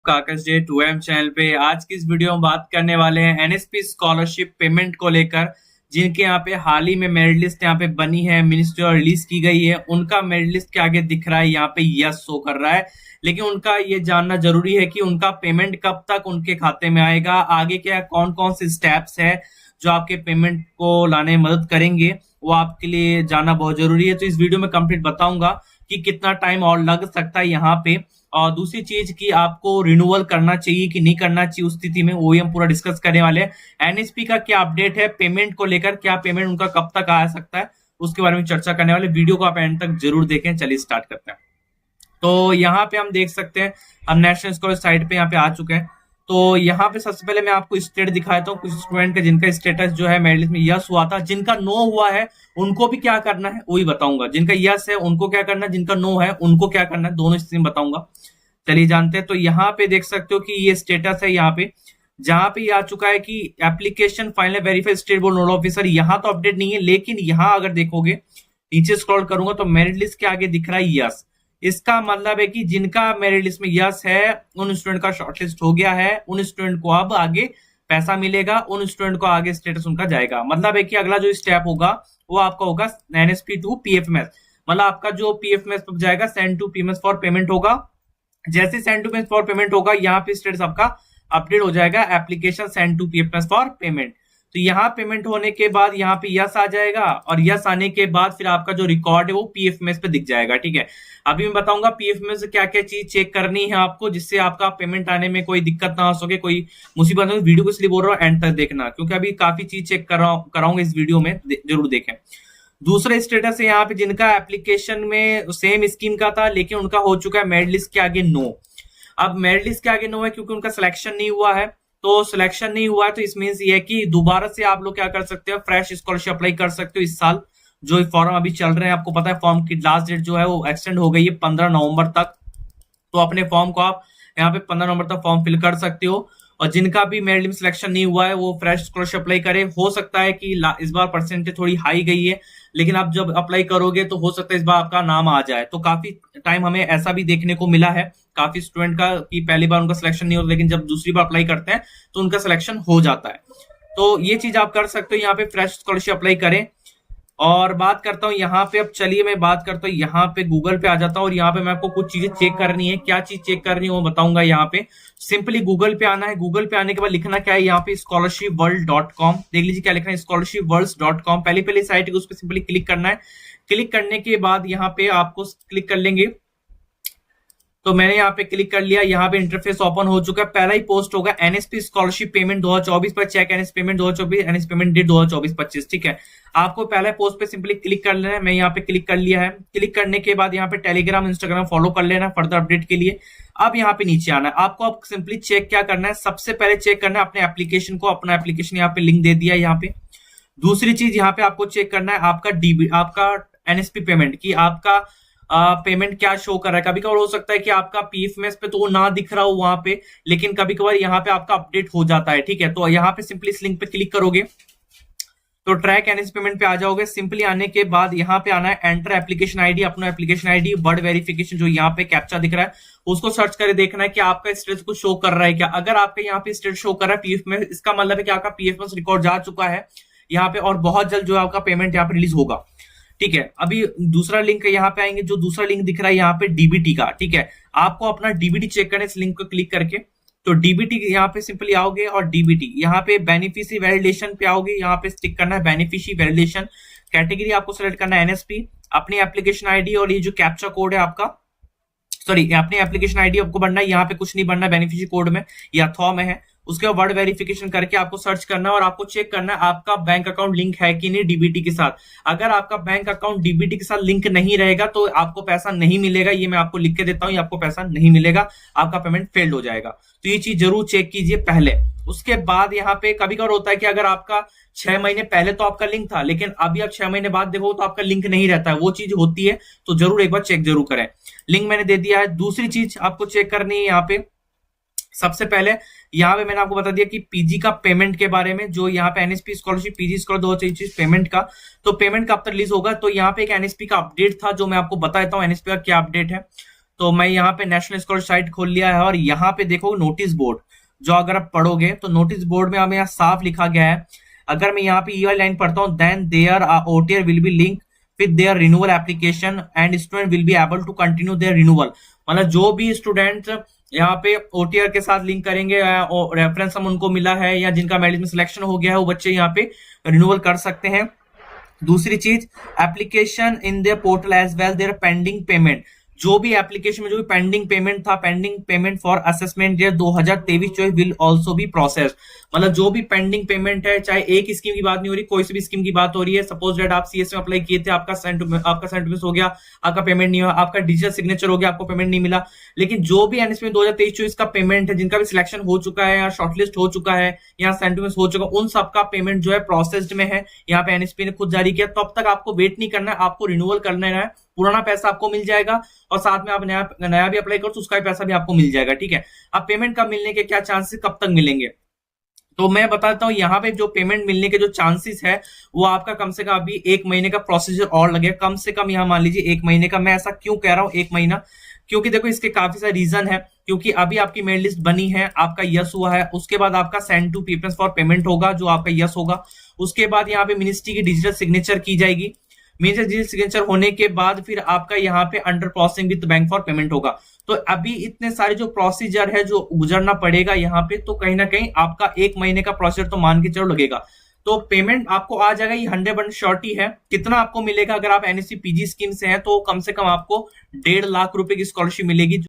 काकस day 2M channel पे आज की इस वीडियो में बात करने वाले हैं एनएसपी स्कॉलरशिप पेमेंट को लेकर। जिनके यहाँ पे हाल ही में मेरिट लिस्ट यहाँ पे बनी है, मिनिस्ट्री और रिलीज की गई है, उनका मेरिट लिस्ट के आगे दिख रहा है यहाँ पे यस शो कर रहा है। लेकिन उनका ये जानना जरूरी है कि उनका पेमेंट कब तक उनके खाते में आएगा, आगे क्या कौन कौन से स्टेप्स है जो आपके पेमेंट को लाने में मदद करेंगे, वो आपके लिए जानना बहुत जरूरी है। तो इस वीडियो में कंप्लीट बताऊंगा कि कितना टाइम और लग सकता है यहाँ पे, और दूसरी चीज कि आपको रिन्यूअल करना चाहिए कि नहीं करना चाहिए, उस स्थिति में वो हम पूरा डिस्कस करने वाले हैं। एनएसपी का क्या अपडेट है पेमेंट को लेकर, क्या पेमेंट उनका कब तक आ सकता है, उसके बारे में चर्चा करने वाले। वीडियो को आप एंड तक जरूर देखें। चलिए स्टार्ट करते हैं। तो यहाँ पे हम देख सकते हैं हम नेशनल स्कॉलर साइट पे यहाँ पे आ चुके हैं। तो यहाँ पे सबसे पहले मैं आपको स्टेट दिखाता हूँ कुछ स्टूडेंट का जिनका स्टेटस जो है मेरिट लिस्ट में यस हुआ था। जिनका नो हुआ है उनको भी क्या करना है वही बताऊंगा। जिनका यस है उनको क्या करना है, जिनका नो है उनको क्या करना है, दोनों स्थिति में बताऊंगा। चलिए जानते हैं। तो यहाँ पे देख सकते हो कि ये स्टेटस है यहाँ पे, जहां पे ये आ चुका है कि application final verified state board nodal officer. यहाँ तो अपडेट नहीं है, लेकिन यहाँ अगर देखोगे नीचे स्क्रॉल करूंगा तो मेरिट लिस्ट के आगे दिख रहा है यस। इसका मतलब है कि जिनका मेरिट लिस्ट में यस है उन स्टूडेंट का शॉर्टलिस्ट हो गया है, उन स्टूडेंट को अब आगे पैसा मिलेगा, उन स्टूडेंट को आगे स्टेटस उनका जाएगा। मतलब है कि अगला जो स्टेप होगा वो आपका होगा एनएसपी टू पीएफएमएस। मतलब आपका जो पीएफएमएस पर जाएगा send to PMS for payment होगा। जैसे send to PMS for payment होगा यहाँ पे स्टेटस आपका अपडेट हो जाएगा application send to PFMS for payment. तो यहाँ पेमेंट होने के बाद यहाँ पे यस आ जाएगा, और यस आने के बाद फिर आपका जो रिकॉर्ड है वो पीएफएमएस पे दिख जाएगा। ठीक है, अभी मैं बताऊंगा पीएफएमएस से क्या क्या चीज चेक करनी है आपको, जिससे आपका पेमेंट आने में कोई दिक्कत ना हो सके, कोई मुसीबत ना हो। वीडियो को इसलिए बोल रहा हूँ एंड तक देखना, क्योंकि अभी काफी चीज चेक कराऊंगा इस वीडियो में, जरूर देखें। दूसरा स्टेटस है यहाँ पे जिनका एप्लीकेशन में सेम स्कीम का था लेकिन उनका हो चुका है मेरिट लिस्ट के आगे नो। अब मेरिट लिस्ट के आगे नो है क्योंकि उनका सिलेक्शन नहीं हुआ है। तो सिलेक्शन नहीं हुआ है तो इस मीन्स ये है कि दोबारा से आप लोग क्या कर सकते हो, फ्रेश स्कॉलरशिप अप्लाई कर सकते हो इस साल। जो फॉर्म अभी चल रहे हैं, आपको पता है फॉर्म की लास्ट डेट जो है वो एक्सटेंड हो गई है 15 नवंबर तक। तो अपने फॉर्म को आप यहाँ पे 15 नवंबर तक फॉर्म फिल कर सकते हो। और जिनका भी मेरिट लिस्ट सिलेक्शन नहीं हुआ है वो फ्रेश स्कॉलरशिप अप्लाई करे। हो सकता है कि इस बार परसेंटेज थोड़ी हाई गई है, लेकिन आप जब अप्लाई करोगे तो हो सकता है इस बार आपका नाम आ जाए। तो काफी टाइम हमें ऐसा भी देखने को मिला है काफी स्टूडेंट का कि पहली बार उनका सिलेक्शन नहीं होता, लेकिन जब दूसरी बार अप्लाई करते हैं तो उनका सिलेक्शन हो जाता है। तो ये चीज आप कर सकते हो, यहाँ पे फ्रेश स्कॉलरशिप अप्लाई करें। और बात करता हूँ यहाँ पे, अब चलिए मैं बात करता हूँ यहाँ पे गूगल पे आ जाता हूँ, और यहाँ पे मैं आपको कुछ चीजें चेक करनी है। क्या चीज चेक करनी है वो बताऊंगा। यहाँ पे सिंपली गूगल पे आना है। गूगल पे आने के बाद लिखना क्या है, यहाँ पे scholarshipworld.com देख लीजिए क्या लिखना है, scholarshipworld.com। पहली साइट है उस पर सिंपली क्लिक करना है। क्लिक करने के बाद यहाँ पे आपको क्लिक कर लेंगे। तो मैंने यहाँ पे क्लिक कर लिया, यहाँ पे इंटरफेस ओपन हो चुका है। पहला ही पोस्ट होगा एनएसपी स्कॉलरशिप पेमेंट 2024 पर, check NSP payment 2024, NSP payment date 2024-25। ठीक है, आपको पहले पोस्ट पे सिंपली क्लिक कर लेना है। मैं यहाँ पे क्लिक कर लिया है। क्लिक करने के बाद यहाँ पे टेलीग्राम इंस्टाग्राम फॉलो कर लेना फर्दर अपडेट के लिए। अब यहाँ पे नीचे आना है आपको। अब सिंपली चेक क्या करना है, सबसे पहले चेक करना है अपने एप्लीकेशन को। अपना एप्लीकेशन यहाँ पे लिंक दे दिया यहाँ पे। दूसरी चीज यहाँ पे आपको चेक करना है आपका डीबी, आपका एनएसपी पेमेंट की आपका पेमेंट क्या शो कर रहा है। कभी कभार हो सकता है कि आपका पीएफएमएस पे तो वो ना दिख रहा हो वहां पे, लेकिन कभी कभार यहाँ पे आपका अपडेट हो जाता है। ठीक है, तो यहाँ पे सिंपली इस लिंक पे क्लिक करोगे तो ट्रैक एनएसपी पेमेंट पे आ जाओगे। सिंपली आने के बाद यहाँ पे आना है एंटर एप्लीकेशन आईडी, अपना एप्लीकेशन आईडी वर्ड वेरिफिकेशन जो यहाँ पे कैप्चा दिख रहा है उसको सर्च करके देखना है कि आपका स्टेटस को शो कर रहा है क्या। अगर आपका यहाँ पे स्टेटस शो कर रहा है पीएफएमएस, इसका मतलब है कि आपका पीएफएमएस रिकॉर्ड जा चुका है यहाँ पे, और बहुत जल्द जो है आपका पेमेंट यहाँ पे रिलीज होगा। ठीक है, अभी दूसरा लिंक यहाँ पे आएंगे, जो दूसरा लिंक दिख रहा है यहाँ पे डीबीटी का। ठीक है, आपको अपना डीबीटी चेक करना है इस लिंक को क्लिक करके। तो डीबीटी यहाँ पे सिंपली आओगे और डीबीटी यहाँ पे बेनिफिशियरी वैलिडेशन पे आओगे। यहाँ पे स्टिक करना है बेनिफिशियरी वैलिडेशन। कैटेगरी आपको सेलेक्ट करना है एनएसपी, अपनी एप्लीकेशन आईडी और ये जो कैप्चा कोड है आपका, सॉरी अपनी एप्लीकेशन आईडी आपको भरना है। यहाँ पे कुछ नहीं भरना, बेनिफिशियरी कोड में या अथवा में है। उसके बाद वर्ड वेरिफिकेशन करके आपको सर्च करना है और आपको चेक करना है आपका बैंक अकाउंट लिंक है कि नहीं डीबीटी के साथ। अगर आपका बैंक अकाउंट डीबीटी के साथ लिंक नहीं रहेगा तो आपको पैसा नहीं मिलेगा। ये मैं आपको लिख के देता हूं, ये आपको पैसा नहीं मिलेगा, आपका पेमेंट फेल्ड हो जाएगा। तो ये चीज जरूर चेक कीजिए पहले। उसके बाद यहाँ पे कभी कभार होता है कि अगर आपका 6 महीने पहले तो आपका लिंक था, लेकिन अभी आप 6 महीने बाद देखो तो आपका लिंक नहीं रहता है, वो चीज होती है। तो जरूर एक बार चेक जरूर करें। लिंक मैंने दे दिया है। दूसरी चीज आपको चेक करनी है यहाँ पे, सबसे पहले यहाँ पे मैंने आपको बता दिया कि पीजी का पेमेंट के बारे में, जो यहाँ पे NSP scholarship PG scholar 2023 payment का, तो पेमेंट कब तक रिलीज होगा। तो यहाँ पे एक एनएसपी का अपडेट था जो मैं आपको बता देता हूँ एनएसपी का क्या अपडेट है। तो मैं यहाँ पे नेशनल स्कॉलर साइट खोल लिया है और यहाँ पे देखो नोटिस बोर्ड, जो अगर आप पढ़ोगे तो नोटिस बोर्ड में हमें यहाँ साफ लिखा गया है। अगर मैं यहाँ पे ये वाली लाइन पढ़ता हूँ, then their OTR will be link with their renewal application and student will be able to continue their renewal. मतलब जो भी स्टूडेंट यहाँ पे ओटीआर के साथ लिंक करेंगे, रेफरेंस हम उनको मिला है या जिनका मेरिट में सिलेक्शन हो गया है, वो बच्चे यहाँ पे रिन्यूअल कर सकते हैं। दूसरी चीज, application in their portal as well their pending payment, जो भी एप्लीकेशन में जो भी पेंडिंग पेमेंट था, pending payment for assessment year 2023-24 will also be process. मतलब जो भी पेंडिंग पेमेंट है, चाहे एक स्कीम की बात नहीं हो रही, कोई सी भी स्कीम की बात हो रही है, सपोज डेट आप सीएस में अप्लाई किए थे, आपका सेंट हो गया, आपका पेमेंट नहीं हुआ, आपका डिजिटल सिग्नेचर हो गया, आपको पेमेंट नहीं मिला, लेकिन जो भी एनएसपी में 2023-24 का पेमेंट है, जिनका भी सिलेक्शन हो चुका है या शॉर्टलिस्ट हो चुका है या सेंटिमेंट हो चुका, उन सबका पेमेंट जो है प्रोसेस्ड में है, यहाँ पे एनएसपी ने खुद जारी किया। तो अब तक आपको वेट नहीं करना है, आपको रिन्यूअल करना है, पुराना पैसा आपको मिल जाएगा और साथ में आप नया भी अप्लाई करो तो उसका भी पैसा भी आपको मिल जाएगा। ठीक है, अब पेमेंट कब मिलने के क्या चांसेस, कब तक मिलेंगे, तो मैं बताता हूँ यहाँ पे जो पेमेंट मिलने के जो चांसेस है वो आपका कम से कम अभी 1 महीने का प्रोसीजर और लगेगा, कम से कम यहाँ मान लीजिए 1 महीने का। मैं ऐसा क्यों कह रहा हूँ 1 महीना, क्योंकि देखो इसके काफी सारे रीजन है। क्योंकि अभी आपकी मेरिट लिस्ट बनी है, आपका यस हुआ है, उसके बाद आपका send to preference for payment होगा जो आपका यस होगा, उसके बाद यहाँ पे मिनिस्ट्री की डिजिटल सिग्नेचर की जाएगी, डिजिटल सिग्नेचर होने के बाद फिर आपका यहाँ पे under processing with bank for payment होगा। तो अभी इतने सारे जो प्रोसीजर है जो गुजरना पड़ेगा यहाँ पे, तो कहीं ना कहीं आपका 1 महीने का प्रोसीजर तो मान के चलो लगेगा। तो पेमेंट आपको आ जाएगा, ये 100% श्योरिटी है। कितना आपको मिलेगा, अगर आप एनएससी पीजी स्कीम से हैं तो कम से कम आपको 1.5 लाख रुपए की स्कॉलरशिप मिलेगी।